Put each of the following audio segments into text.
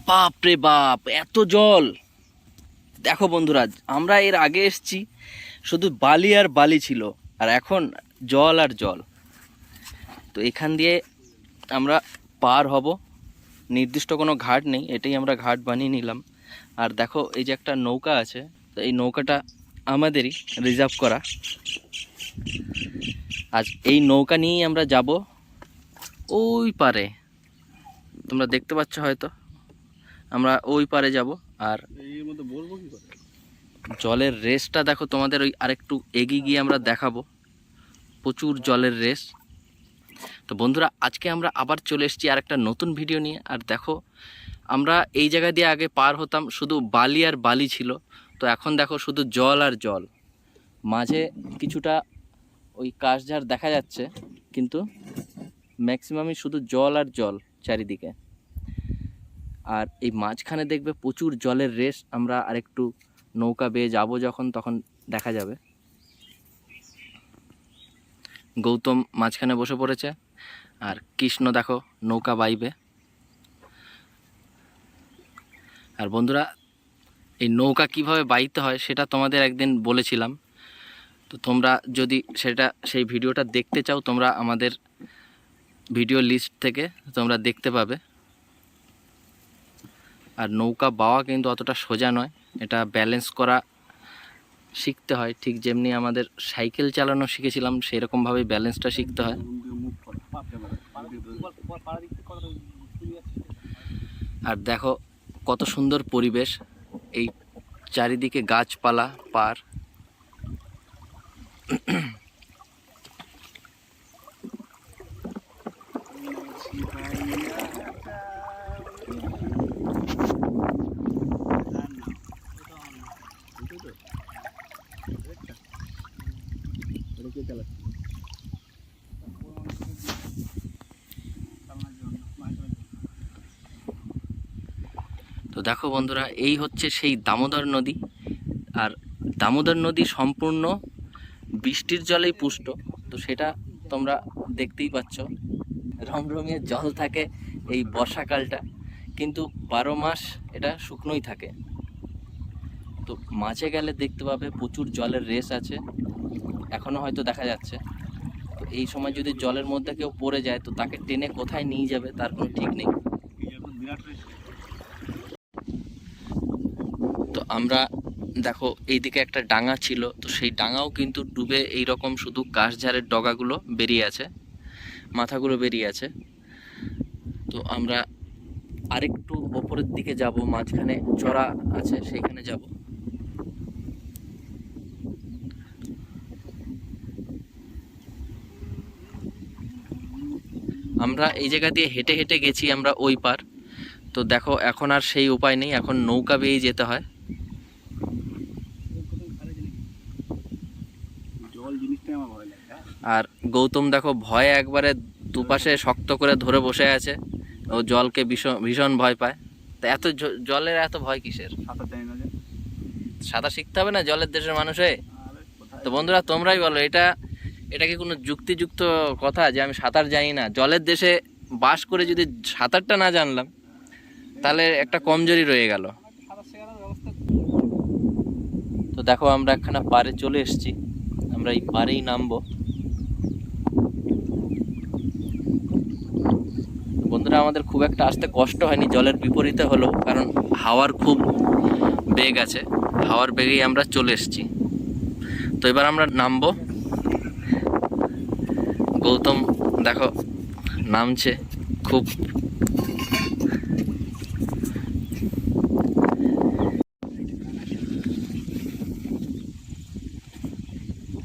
বাপ রে বাপ, এত জল! দেখো বন্ধুরা, আমরা এর আগে এসেছি, শুধু বালি আর বালি ছিল, আর এখন জল আর জল। তো এখান দিয়ে আমরা পার হব। নির্দিষ্ট কোনো ঘাট নেই, এটাই আমরা ঘাট বানিয়ে নিলাম। আর দেখো, এই যে একটা নৌকা আছে, তো এই নৌকাটা আমাদেরই রিজার্ভ করা। আজ এই নৌকা নিয়েই আমরা যাব ওই পারে। তোমরা দেখতে পাচ্ছ হয়তো, আমরা ওই পারে যাব। আর জলের রেসটা দেখো, তোমাদের ওই আরেকটু এগিয়ে গিয়ে আমরা দেখাবো। প্রচুর জলের রেস। তো বন্ধুরা, আজকে আমরা আবার চলে এসেছি আর একটা নতুন ভিডিও নিয়ে। আর দেখো, আমরা এই জায়গা দিয়ে আগে পার হতাম, শুধু বালি আর বালি ছিল। তো এখন দেখো শুধু জল আর জল। মাঝে কিছুটা ওই কাশঝাড় দেখা যাচ্ছে, কিন্তু ম্যাক্সিমামই শুধু জল আর জল চারিদিকে। আর এই মাঝখানে দেখবে প্রচুর জলের রেস। আমরা আরেকটু নৌকা বেয়ে যাব যখন, তখন দেখা যাবে। গৌতম মাঝখানে বসে পড়েছে, আর কৃষ্ণ দেখো নৌকা বাইবে। আর বন্ধুরা, এই নৌকা কিভাবে বাইতে হয় সেটা তোমাদের একদিন বলেছিলাম। তো তোমরা যদি সেই ভিডিওটা দেখতে চাও, তোমরা আমাদের ভিডিও লিস্ট থেকে তোমরা দেখতে পাবে। আর নৌকা বাওয়া কিন্তু অতটা সোজা নয়, এটা ব্যালেন্স করা শিখতে হয়। ঠিক যেমনি আমাদের সাইকেল চালানো শিখেছিলাম, সেই রকমভাবেই ব্যালেন্সটা শিখতে হয়। আর দেখো কত সুন্দর পরিবেশ, এই চারিদিকে গাছপালা, পার। তো দেখো বন্ধুরা, এই হচ্ছে সেই দামোদর নদী। আর দামোদর নদী সম্পূর্ণ বৃষ্টির জলেই পুষ্ট। তো সেটা তোমরা দেখতেই পাচ্ছ, রমরমিয়ে জল থাকে এই বর্ষাকালটা, কিন্তু 12 মাস এটা শুকনোই থাকে। তো মাঝে গেলে দেখতে পাবে প্রচুর জলের রেস আছে, এখনও হয়তো দেখা যাচ্ছে। তো এই সময় যদি জলের মধ্যে কেউ পড়ে যায়, তো তাকে টেনে কোথায় নিয়ে যাবে তার কোনো ঠিক নেই। তো আমরা দেখো, এইদিকে একটা ডাঙা ছিল, তো সেই ডাঙাও কিন্তু ডুবে এই রকম শুধু কাশঝাড়ের ডগাগুলো বেরিয়ে আছে, মাথাগুলো বেরিয়ে আছে। তো আমরা আরেকটু ওপরের দিকে যাব, মাঝখানে চড়া আছে, সেইখানে যাব। আমরা এই জায়গা দিয়ে হেঁটে হেঁটে গেছি আমরা ওই পার। তো দেখো, এখন আর সেই উপায় নেই, এখন নৌকা বেয়ে যেতে হয়। আর গৌতম দেখো ভয়ে একবারে দুপাশে শক্ত করে ধরে বসে আছে, ও জলকে ভীষণ ভীষণ ভয় পায়। তা এত জলের এত ভয় কিসের? সাঁতার শিখতে হবে না জলের দেশের মানুষে? তো বন্ধুরা, তোমরাই বলো, এটা কি কোনো যুক্তিযুক্ত কথা যে আমি সাঁতার জানি না? জলের দেশে বাস করে যদি সাঁতারটা না জানলাম, তাহলে একটা কমজোরি রয়ে গেল। তো দেখো, আমরা একখানা পাড়ে চলে এসেছি, আমরা এই পাড়েই নামবো। বন্ধুরা, আমাদের খুব একটা আসতে কষ্ট হয়নি, জলের বিপরীতে হলো, কারণ হাওয়ার খুব বেগ আছে, হাওয়ার বেগেই আমরা চলে এসেছি। তো এবার আমরা নামবো। গৌতম দেখো নামছে খুব।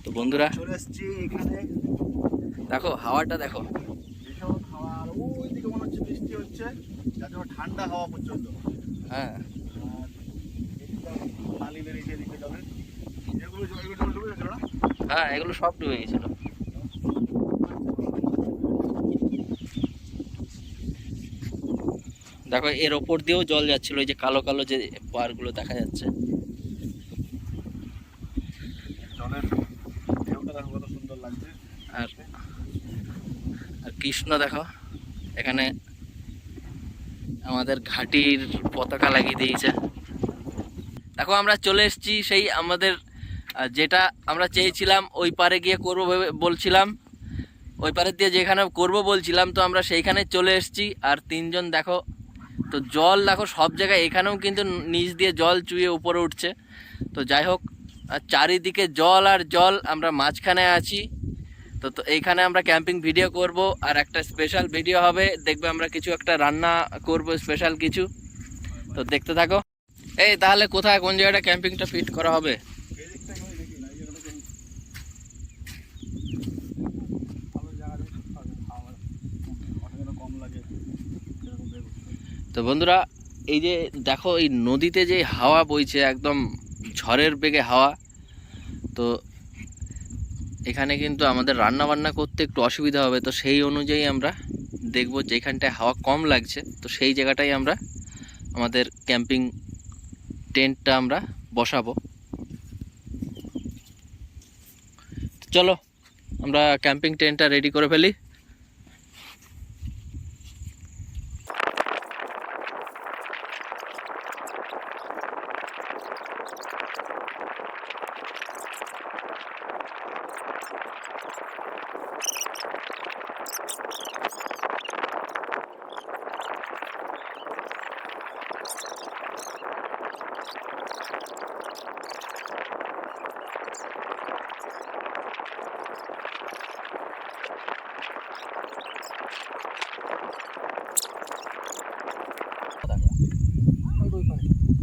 তো বন্ধুরা, চলে এসেছি এখানে। দেখো হাওয়াটা দেখো, ভীষণ হাওয়া, আর ওই দিকে মনে হচ্ছে বৃষ্টি হচ্ছে, যার জন্য ঠান্ডা হাওয়া পর্যন্ত। হ্যাঁ নালি বেরিয়েছে এদিকে জলের, এগুলো ডুবে গেছিল না? হ্যাঁ, এগুলো সব ডুবে গেছিল। দেখো এর ওপর দিয়েও জল যাচ্ছিল, ওই যে কালো কালো যে পাড়গুলো দেখা যাচ্ছে। জলের ঢেউটা দেখো কত সুন্দর লাগছে। আর আর কৃষ্ণ দেখো এখানে আমাদের ঘাটির পতাকা লাগিয়ে দিয়েছে। দেখো আমরা চলে এসেছি সেই আমাদের যেটা আমরা চেয়েছিলাম ওই পারে গিয়ে করবো বলছিলাম, ওই পারে দিয়ে যেখানে করব বলছিলাম, তো আমরা সেইখানে চলে এসেছি। আর তিনজন দেখো, তো জল দেখো সব জায়গায়, এখানেও কিন্তু নিচ দিয়ে জল চুইয়ে উপরে উঠছে। তো যাই হোক, চারিদিকে জল আর জল, আমরা মাঝখানে আছি। তো এইখানে আমরা ক্যাম্পিং ভিডিও করব, আর একটা স্পেশাল ভিডিও হবে, দেখবে আমরা কিছু একটা রান্না করব স্পেশাল কিছু। তো দেখতে থাকো। এই তাহলে কোথায়, কোন জায়গাটা ক্যাম্পিংটা ফিট করা হবে? এই দিকটা করে দেখি না, এই জায়গাটা দেখি ভালো জায়গা দেখি, খাওয়ার যেন কম লাগে সেরকম দেখো। তো বন্ধুরা, এই যে দেখো এই নদীতে যে হাওয়া বইছে, একদম ঝড়ের বেগে হাওয়া। তো এখানে কিন্তু আমাদের রান্না বান্না করতে একটু অসুবিধা হবে। তো সেই অনুযায়ী আমরা দেখব যেখানটায় হাওয়া কম লাগছে, তো সেই জায়গাটাই আমরা আমাদের ক্যাম্পিং টেন্টটা আমরা বসাবো। চলো আমরা ক্যাম্পিং টেন্টটা রেডি করে ফেলি।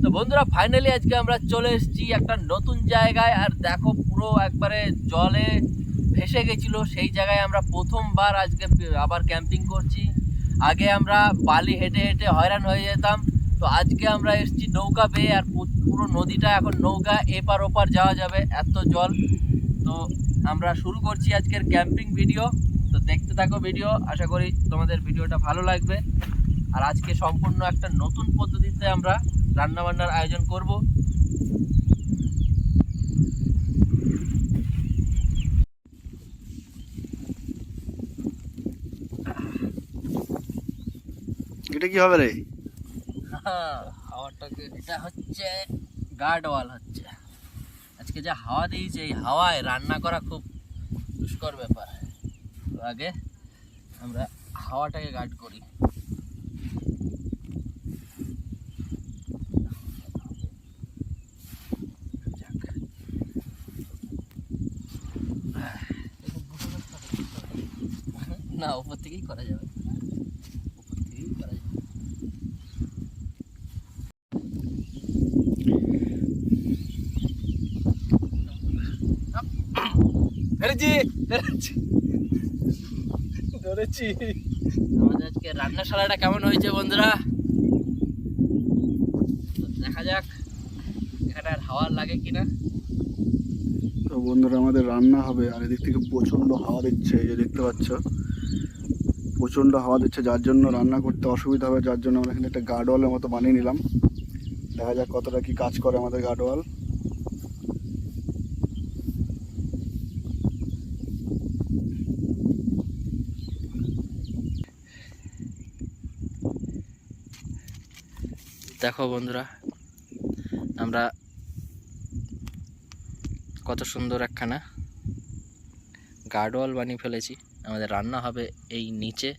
তো বন্ধুরা, ফাইনালি আজকে আমরা চলে এসেছি একটা নতুন জায়গায়। আর দেখো পুরো একবারে জলে ভেসে গেছিলো সেই জায়গায় আমরা প্রথমবার আজকে আবার ক্যাম্পিং করছি। আগে আমরা বালি হেঁটে হেঁটে হয়রান হয়ে যেতাম, তো আজকে আমরা এসেছি নৌকা বেয়ে, আর পুরো নদীটা এখন নৌকা এপার ওপার যাওয়া যাবে, এত জল। তো আমরা শুরু করছি আজকের ক্যাম্পিং ভিডিও। তো দেখতে থাকো ভিডিও, আশা করি তোমাদের ভিডিওটা ভালো লাগবে। আর আজকে সম্পূর্ণ একটা নতুন পদ্ধতিতে আমরা রান্না বান্নার আয়োজন করব। এটা কি হবে রে? হাওয়াটাকে, এটা হচ্ছে গার্ড ওয়াল হচ্ছে। আজকে যা হাওয়া দিয়েছে, এই হাওয়ায় রান্না করা খুব দুষ্কর ব্যাপার। তো আগে আমরা হাওয়াটাকে গার্ড করি। না, উপর থেকেই করা যাবে, উপর থেকেই করা যাবে। ধরেছি। আমাদের আজকে রান্নাশালাটা কেমন হয়েছে বন্ধুরা? তো দেখা যাক এখানে আর হাওয়া লাগে কিনা। তো বন্ধুরা, আমাদের রান্না হবে, আর এদিক থেকে প্রচণ্ড হাওয়া দিচ্ছে, এই যে দেখতে পাচ্ছ প্রচণ্ড হাওয়া দিচ্ছে, যার জন্য রান্না করতে অসুবিধা হবে। যার জন্য আমরা এখানে একটা গার্ডওয়ালের মতো বানিয়ে নিলাম। দেখা যাক কতটা কি কাজ করে আমাদের গার্ডওয়াল। দেখো বন্ধুরা, আমরা কত সুন্দর একখানা গার্ডওয়াল বানিয়ে ফেলেছি। আমাদের রান্না হবে এই নিচে,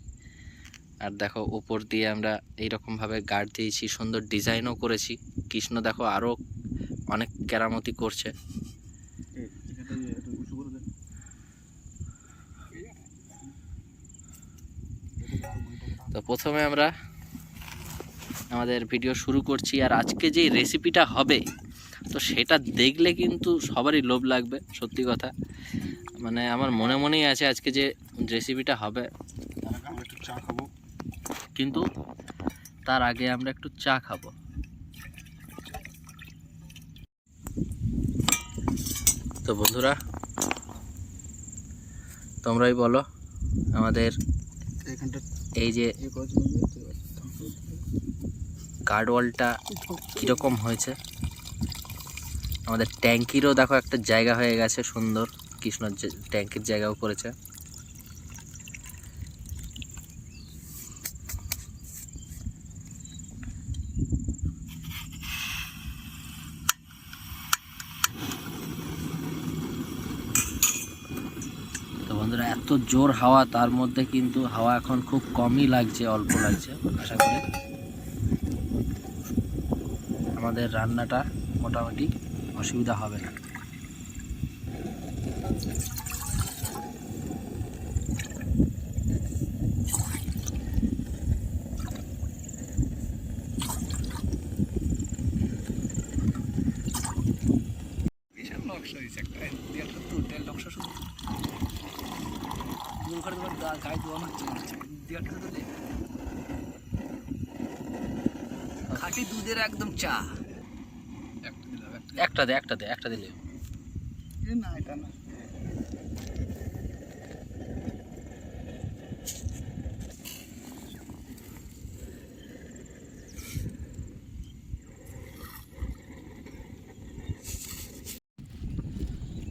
আর দেখো উপর দিয়ে আমরা এইরকমভাবে গার্ড দিয়েছি, সুন্দর ডিজাইনও করেছি। কৃষ্ণ দেখো আরও অনেক কেরামতি করছে। তো প্রথমে আমরা আমাদের ভিডিও শুরু করছি। আর আজকে যে রেসিপিটা হবে, তো সেটা দেখলে কিন্তু সবারই লোভ লাগবে, সত্যি কথা। মানে আমার মনে মনেই আছে আজকে যে রেসিপিটা হবে। আমরা একটু চা খাবো, কিন্তু তার আগে আমরা একটু চা খাবো। তো বন্ধুরা, তোমরাই বলো আমাদের এখানটা এই যে গার্ডওয়ালটা কীরকম হয়েছে। আমাদের ট্যাঙ্কিরও দেখো একটা জায়গা হয়ে গেছে সুন্দর, কৃষ্ণর ট্যাঙ্কির জায়গাও করেছে। তো বন্ধুরা, এত জোর হাওয়া, তার মধ্যে কিন্তু হাওয়া এখন খুব কমই লাগছে, অল্প লাগছে। আশা করি আমাদের রান্নাটা মোটামুটি অসুবিধা হবে না। খাঁটি দুধের একদম চা। একটা দিলে না, এটা না।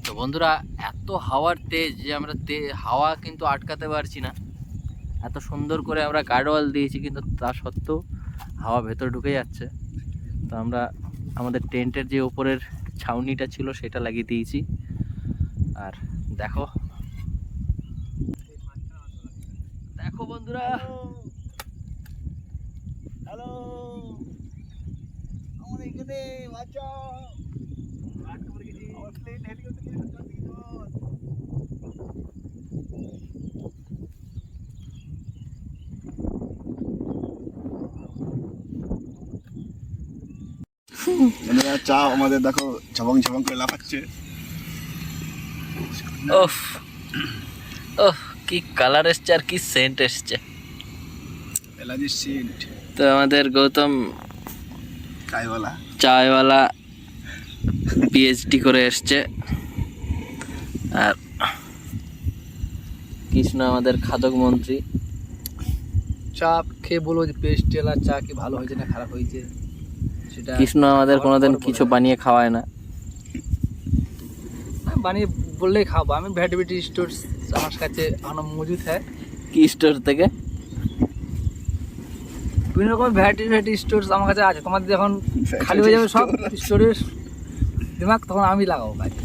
তো বন্ধুরা, এত হাওয়ার তেজ যে আমরা হাওয়া কিন্তু আটকাতে পারছি না। এত সুন্দর করে আমরা গার্ডওয়াল দিয়েছি, কিন্তু তা সত্ত্বেও হাওয়া ভেতর ঢুকে যাচ্ছে। তো আমরা আমাদের টেন্টের যে উপরের ছাউনিটা ছিল সেটা লাগিয়ে দিয়েছি। আর দেখো দেখো বন্ধুরা, হ্যালো, আমার এখানে বাঁচাও। আমার প্লেন হেলিকপ্টার নিয়ে যাচ্ছে। চা আমাদের দেখো ঝবং ঝবং করে লাফাচ্ছে। ওফ ওহ, কি কালার এসছে আর কি সেন্ট এসছে। এলাজি সেন্ট। তো আমাদের গৌতম চাইওয়ালা চায়ওয়ালা পিএইচডি করে এসছে, আর কৃষ্ণ আমাদের খাদক মন্ত্রী। চা খেয়ে বলবো যে পেস্টেলা চা কি ভালো হয়েছে না খারাপ হয়েছে সেটা কৃষ্ণ আমাদের কোনোদিন কিছু বানিয়ে খাওয়ায় না। আমি বানিয়ে বললেই খাবো। আমি ভ্যাটিভিটি স্টোর্স আমার কাছে এখনো মজুদ হ্যাঁ। কি স্টোর থেকে? বিভিন্ন রকম ভ্যারাইটি স্টোর্স আমার কাছে আছে। তোমাদের যখন খালি হয়ে যাবে সব স্টোরের দিমাগ, তখন আমি লাগাবো কাজে।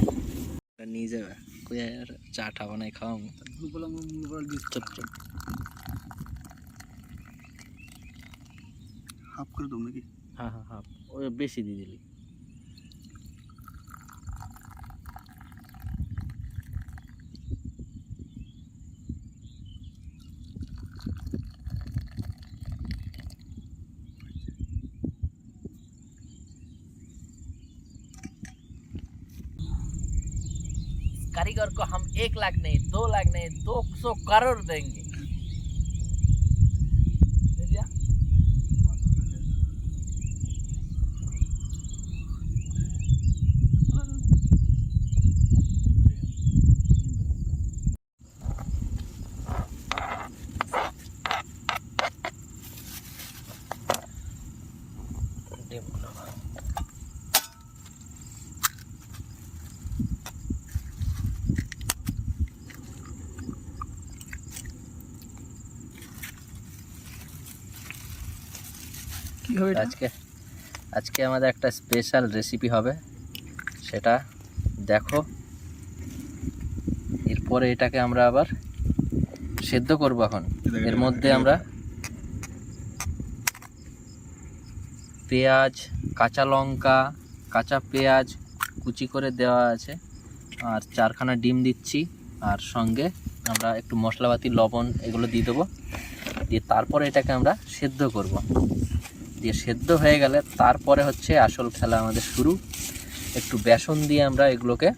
নিয়ে যাবে কই আর চা টা বানাই খাওয়াবো। চুপ চুপ। হাফ করে দাও নাকি? হ্যাঁ হ্যাঁ হ্যাঁ, ওই বেশি দিয়ে দিলি। कारीगर को हम 1 लाख नहीं 2 लाख नहीं 200 करोड़ देंगे। কি হবে এটা? আজকে আমাদের একটা স্পেশাল রেসিপি হবে, সেটা দেখো। এরপরে এটাকে আমরা আবার সেদ্ধ করব। এখন এর মধ্যে আমরা পেঁয়াজ, কাঁচা লঙ্কা, কাঁচা পেঁয়াজ কুচি করে দেওয়া আছে, আর 4খানা ডিম দিচ্ছি, আর সঙ্গে আমরা একটু মশলাপাতি, লবণ এগুলো দিয়ে দেবো। দিয়ে তারপরে এটাকে আমরা সেদ্ধ করব। দিয়ে সেদ্ধ হয়ে গেলে তারপরে হচ্ছে আসল খেলা আমাদের শুরু। একটু বেসন দিয়ে আমরা এগুলোকে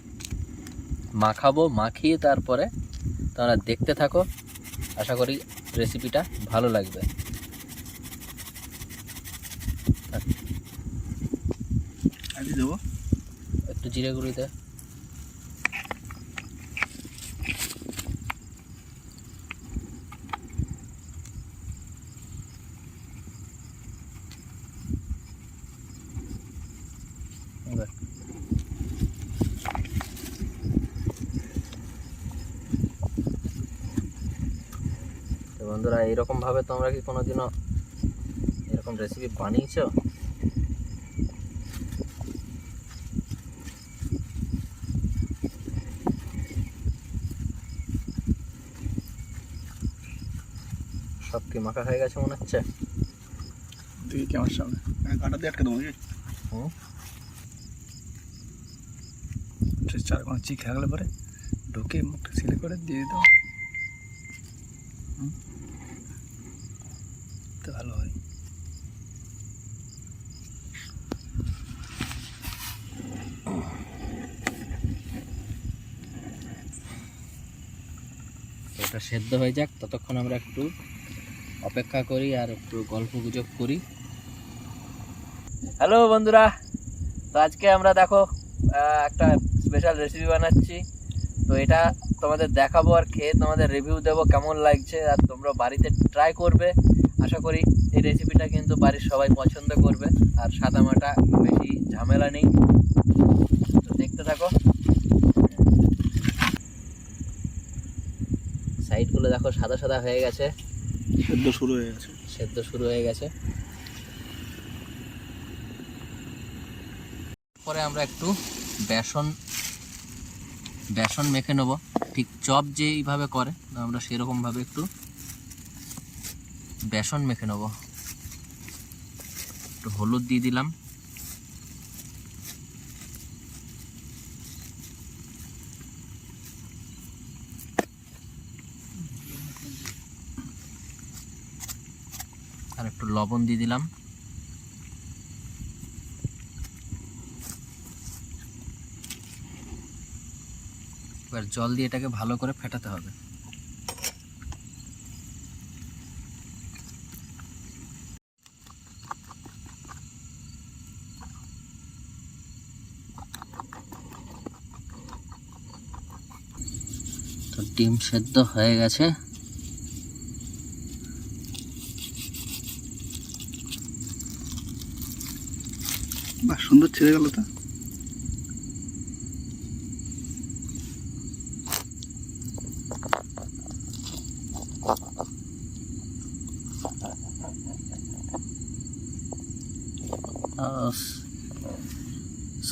মাখাবো, মাখিয়ে তারপরে তোমরা দেখতে থাকো। আশা করি রেসিপিটা ভালো লাগবে। দেবো একটু জিরে গুঁড়ি দে। তো বন্ধুরা, এইরকমভাবে তোমরা কি কোনোদিনও এরকম রেসিপি বানিয়েছো? মাখা হয়ে গেছে মনে হচ্ছে। দেখি কি আমার সামনে কাঁটা দিয়ে আটকে দেবো নাকি? হুম, চার কোনো চিক হয়ে গেলে পরে ঢুকে মুখটা সিলে করে দিয়ে দিতে তো ভালো হয়। ওটা সেদ্ধ হয়ে যাক, ততক্ষণ আমরা একটু অপেক্ষা করি আর একটু গল্প গুজব করি। হ্যালো বন্ধুরা, তো আজকে আমরা দেখো একটা স্পেশাল রেসিপি বানাচ্ছি। তো এটা তোমাদের দেখাবো আর খেয়ে তোমাদের রিভিউ দেবো কেমন লাগছে, আর তোমরা বাড়িতে ট্রাই করবে। আশা করি এই রেসিপিটা কিন্তু বাড়ির সবাই পছন্দ করবে, আর সাদামাটা বেশি ঝামেলা নেই। তো দেখতে থাকো। সাইডগুলো দেখো সাদা সাদা হয়ে গেছে, সেদ্ধ শুরু হয়ে গেছে। সেদ্ধ শুরু হয়ে গেছে। পরে আমরা একটু বেসন মেখে নেব, ঠিক চপ যেইভাবে করে আমরা সেরকমভাবে একটু বেসন মেখে নেব। একটু হলুদ দিয়ে দিলাম, আর একটু লবণ দিয়ে দিলাম। এবার জল দিয়ে এটাকে ভালো করে ফেটাতে হবে। তো ডিম সেদ্ধ হয়ে গেছে। বাহ, সুন্দর ছেড়ে গেল তো।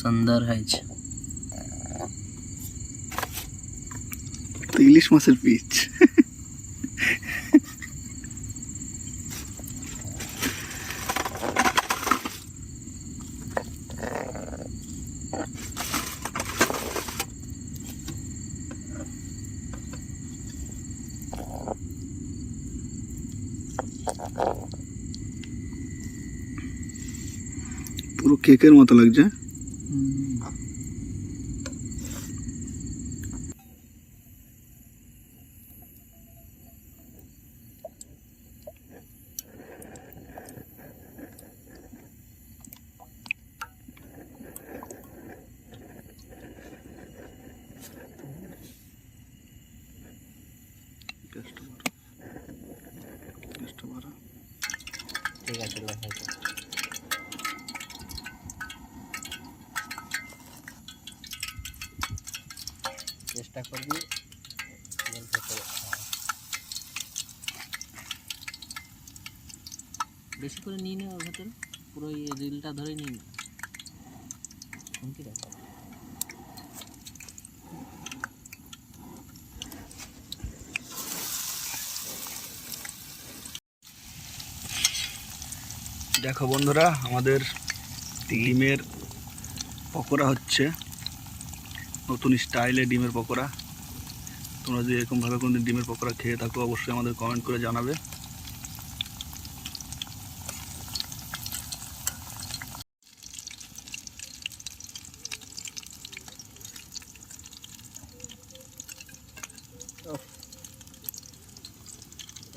সুন্দর হয়েছে। তো ইলিশ মাছের পিচ। পুরো কেকের মতো লাগছে। ঠিক আছে, চেষ্টা করবি বেশি করে নিয়ে নে ওর ভেতরে, পুরো এই রিলটা ধরে নিয়ে নে। কি দেখো, দেখো বন্ধুরা, আমাদের ডিমের পকোড়া হচ্ছে, নতুন স্টাইলে ডিমের পকোড়া। তোমরা যদি এরকমভাবে কোনোদিন ডিমের পকোড়া খেয়ে থাকো অবশ্যই আমাদের কমেন্ট করে জানাবে।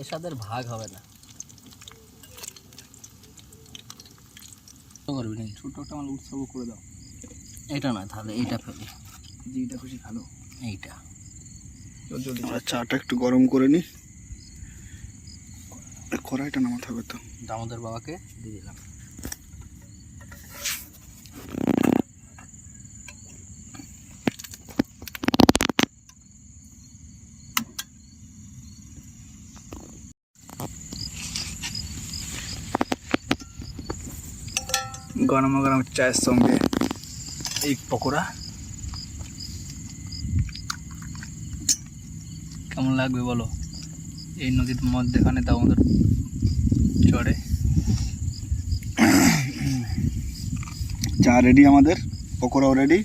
এর সাথে ভাগ হবে না। করবি নাকি? ছোটটা আমার উৎসব করে দাও। এটা নয়, তাহলে এইটা ফেলি। যেটা খুশি ভালো। এইটা জলদি আমরা চাটা একটু গরম করে নিই। কড়াইটা নামাতে হবে তো। দামোদর বাবাকে দিয়ে দিলাম। গরম গরম চায়ের সঙ্গে এই পকোড়া কেমন লাগবে বলো। এই নদীর মধ্যেখানে দামোদর চড়ে। চা রেডি, আমাদের পকোড়াও রেডি।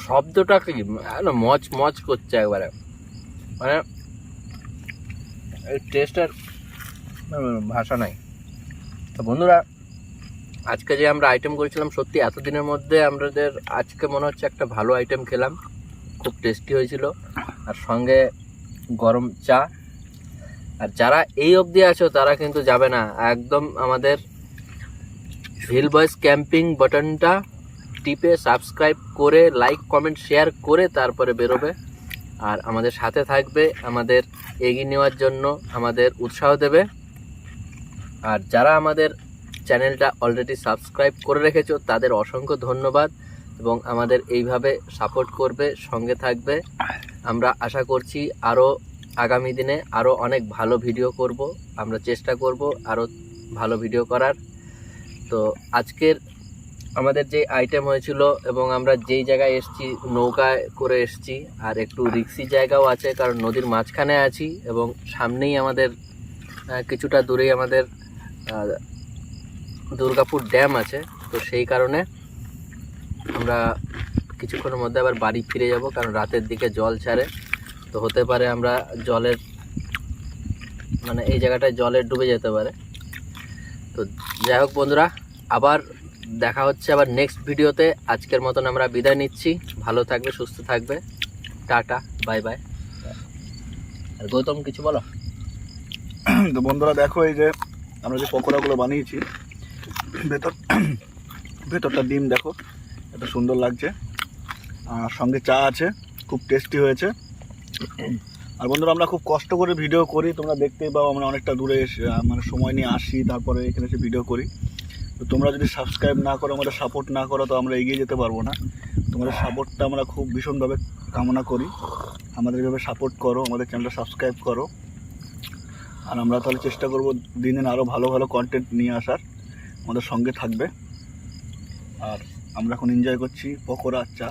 শব্দটা কি মচ মচ করছে একবারে, মানে এই টেস্টের ভাষা নাই। তো বন্ধুরা, আজকে যে আমরা আইটেম করেছিলাম, সত্যি এতদিনের মধ্যে আমাদের আজকে মনে হচ্ছে একটা ভালো আইটেম খেলাম, খুব টেস্টি হয়েছিল। আর সঙ্গে গরম চা। আর যারা এই অবধি আছো তারা কিন্তু যাবে না, একদম আমাদের হিল বয়েজ ক্যাম্পিং বাটনটা টিপে সাবস্ক্রাইব করে লাইক কমেন্ট শেয়ার করে তারপরে বেরোবে, আর আমাদের সাথে থাকবে, আমাদের এগিয়ে নেওয়ার জন্য আমাদের উৎসাহ দেবে। আর যারা আমাদের চ্যানেলটা অলরেডি সাবস্ক্রাইব করে রেখেছো তাদের অসংখ্য ধন্যবাদ, এবং আমাদের এইভাবে সাপোর্ট করবে, সঙ্গে থাকবে। আমরা আশা করছি আরও আগামী দিনে আরও অনেক ভালো ভিডিও করব, আমরা চেষ্টা করব আরও ভালো ভিডিও করার। তো আজকের আমাদের যে আইটেম হয়েছিল এবং আমরা যেই জায়গায় এসেছি নৌকায় করে এসেছি, আর একটু রিক্সি জায়গাও আছে কারণ নদীর মাঝখানে আছি এবং সামনেই আমাদের কিছুটা দূরেই আমাদের দুর্গাপুর ড্যাম আছে। তো সেই কারণে আমরা কিছুক্ষণের মধ্যে আবার বাড়ি ফিরে যাব, কারণ রাতের দিকে জল ছাড়ে, তো হতে পারে আমরা জলের মানে এই জায়গাটায় জলে ডুবে যেতে পারে। তো যাই হোক বন্ধুরা, আবার দেখা হচ্ছে আবার নেক্সট ভিডিওতে। আজকের মতন আমরা বিদায় নিচ্ছি, ভালো থাকবে, সুস্থ থাকবে, টাটা, বাই বাই। আর গৌতম কিছু বলো। তো বন্ধুরা দেখো, এই যে আমরা যে পকোড়াগুলো বানিয়েছি, ভেতরটা ডিম দেখো, এত সুন্দর লাগছে, আর সঙ্গে চা আছে, খুব টেস্টি হয়েছে। আর বন্ধুরা, আমরা খুব কষ্ট করে ভিডিও করি, তোমরা দেখতেই পাও, আমরা অনেকটা দূরে এসে মানে সময় নিয়ে আসি, তারপরে এখানে এসে ভিডিও করি। তো তোমরা যদি সাবস্ক্রাইব না করো, আমাদের সাপোর্ট না করো, তো আমরা এগিয়ে যেতে পারবো না। তোমাদের সাপোর্টটা আমরা খুব ভীষণভাবে কামনা করি, আমাদের এভাবে সাপোর্ট করো, আমাদের চ্যানেলটা সাবস্ক্রাইব করো। আর আমরা তাহলে চেষ্টা করব দিন দিন আরও ভালো ভালো কন্টেন্ট নিয়ে আসার, আমাদের সঙ্গে থাকবে। আর আমরা এখন এনজয় করছি পকোড়া, চা।